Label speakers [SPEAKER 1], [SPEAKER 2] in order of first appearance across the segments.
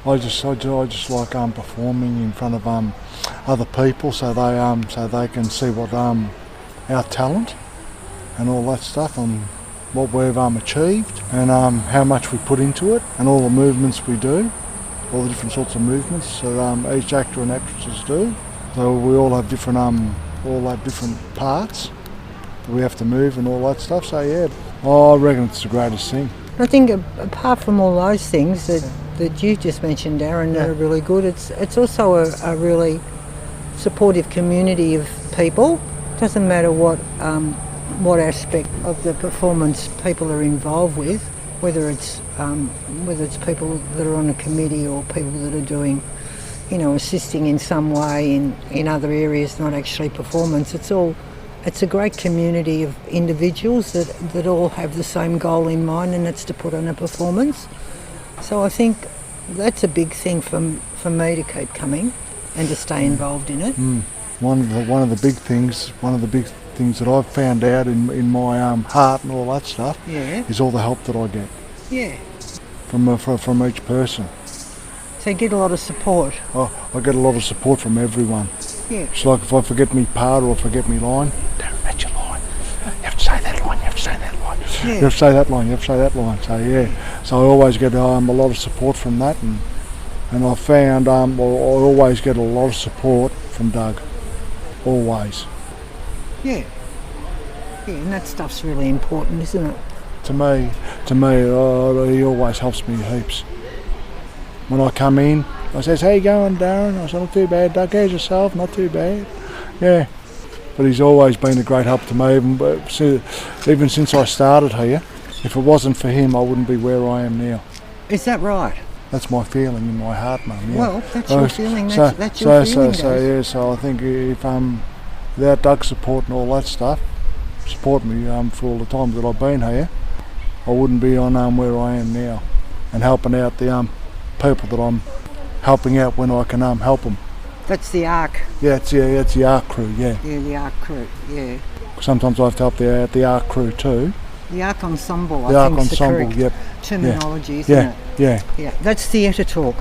[SPEAKER 1] I just like performing in front of other people, so they can see what our talent and all that stuff, and what we've achieved, and how much we put into it, and all the movements we do, all the different sorts of movements that each actor and actresses do. So we all have different parts that we have to move and all that stuff. So yeah, I reckon it's the greatest thing.
[SPEAKER 2] I think apart from all those things that you just mentioned, Darren, that are really good, it's also a really supportive community of people. Doesn't matter what aspect of the performance people are involved with, whether it's people that are on a committee or people that are doing, assisting in some way in other areas, not actually performance. It's a great community of individuals that all have the same goal in mind, and that's to put on a performance. So I think that's a big thing for me to keep coming and to stay involved in it.
[SPEAKER 1] One of the big things that I've found out in my heart and all that stuff is all the help that I get.
[SPEAKER 2] Yeah.
[SPEAKER 1] From each person.
[SPEAKER 2] So you get a lot of support.
[SPEAKER 1] I get a lot of support from everyone.
[SPEAKER 2] Yeah.
[SPEAKER 1] It's like if I forget me part or I forget me line, Darren, that's your line. You have to say that line, you have to say that line.
[SPEAKER 2] Yeah.
[SPEAKER 1] You have to say that line, you have to say that line. So yeah. So I always get a lot of support from that, and I found I always get a lot of support from Doug. Always.
[SPEAKER 2] Yeah. Yeah, and that stuff's really important, isn't it?
[SPEAKER 1] To me, he always helps me heaps. When I come in, I says, "How you going, Darren?" I said, "Not too bad, Doug. How's yourself?" "Not too bad." Yeah. But he's always been a great help to me, even since I started here. If it wasn't for him, I wouldn't be where I am now.
[SPEAKER 2] Is that right?
[SPEAKER 1] That's my feeling in my heart, Mum. Yeah.
[SPEAKER 2] Well, that's your feeling. That's your feeling.
[SPEAKER 1] So I think if without Doug's support and all that stuff, support me for all the times that I've been here, I wouldn't be on where I am now, and helping out the people that I'm helping out when I can help them.
[SPEAKER 2] That's the ARC.
[SPEAKER 1] Yeah, it's the ARC crew. Yeah.
[SPEAKER 2] Yeah, the ARC crew. Yeah.
[SPEAKER 1] Sometimes I have to help the ARC crew too.
[SPEAKER 2] The ARC ensemble.
[SPEAKER 1] The
[SPEAKER 2] I
[SPEAKER 1] ARC
[SPEAKER 2] think is
[SPEAKER 1] ensemble.
[SPEAKER 2] the correct
[SPEAKER 1] Yep.
[SPEAKER 2] terminology, isn't it?
[SPEAKER 1] Yeah.
[SPEAKER 2] Yeah. That's theatre talk.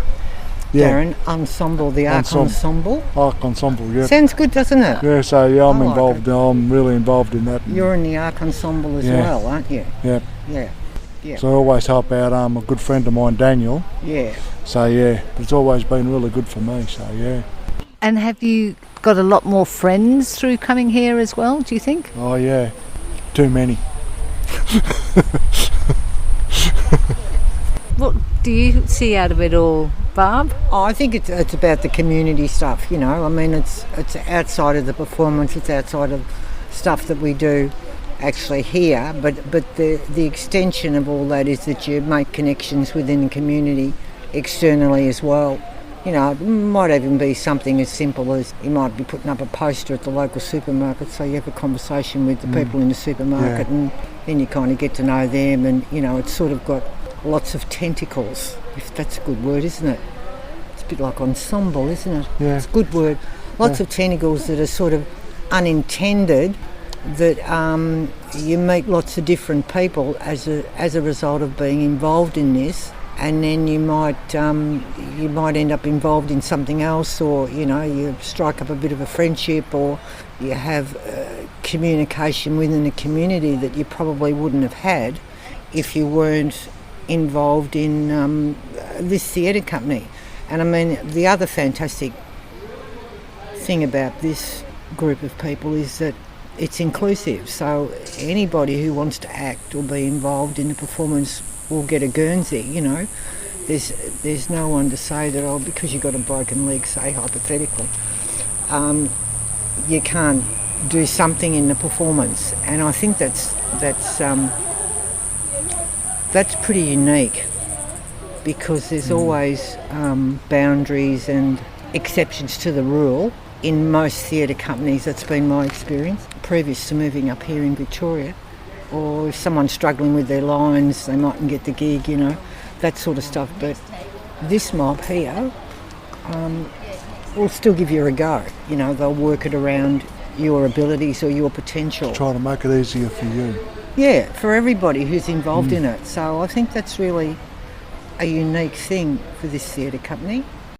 [SPEAKER 1] Yeah.
[SPEAKER 2] Darren, ensemble, the ARC ensemble.
[SPEAKER 1] ARC ensemble. Yeah.
[SPEAKER 2] Sounds good, doesn't it?
[SPEAKER 1] Yeah. So yeah, I'm involved.
[SPEAKER 2] It.
[SPEAKER 1] I'm really involved in that.
[SPEAKER 2] You're in the ARC ensemble as well, aren't you?
[SPEAKER 1] Yeah.
[SPEAKER 2] Yeah. Yeah.
[SPEAKER 1] So I always help out a good friend of mine, Daniel.
[SPEAKER 2] Yeah.
[SPEAKER 1] So yeah, but it's always been really good for me. So yeah.
[SPEAKER 3] And have you got a lot more friends through coming here as well, do you think?
[SPEAKER 1] Oh yeah, too many.
[SPEAKER 3] What do you see out of it all, Barb?
[SPEAKER 2] Oh, I think it's about the community stuff, I mean, it's outside of the performance, it's outside of stuff that we do actually here, but the extension of all that is that you make connections within the community externally as well. It might even be something as simple as you might be putting up a poster at the local supermarket, so you have a conversation with the people in the supermarket, and then you kind of get to know them, and it's sort of got lots of tentacles, if that's a good word, isn't it? It's a bit like ensemble, isn't it?
[SPEAKER 1] Yeah.
[SPEAKER 2] It's a good word. Lots of tentacles that are sort of unintended, that you meet lots of different people as a result of being involved in this, and then you might end up involved in something else, or you strike up a bit of a friendship, or you have communication within the community that you probably wouldn't have had if you weren't involved in this theatre company. And I mean, the other fantastic thing about this group of people is that it's inclusive, so anybody who wants to act or be involved in the performance will get a Guernsey. There's no one to say that, because you've got a broken leg, say hypothetically, you can't do something in the performance, and I think that's pretty unique, because there's always boundaries and exceptions to the rule in most theatre companies. That's been my experience previous to moving up here in Victoria. Or if someone's struggling with their lines, they mightn't get the gig, that sort of stuff. But this mob here will still give you a go. They'll work it around your abilities or your potential.
[SPEAKER 1] Try to make it easier for you.
[SPEAKER 2] Yeah, for everybody who's involved in it. So I think that's really a unique thing for this theatre company.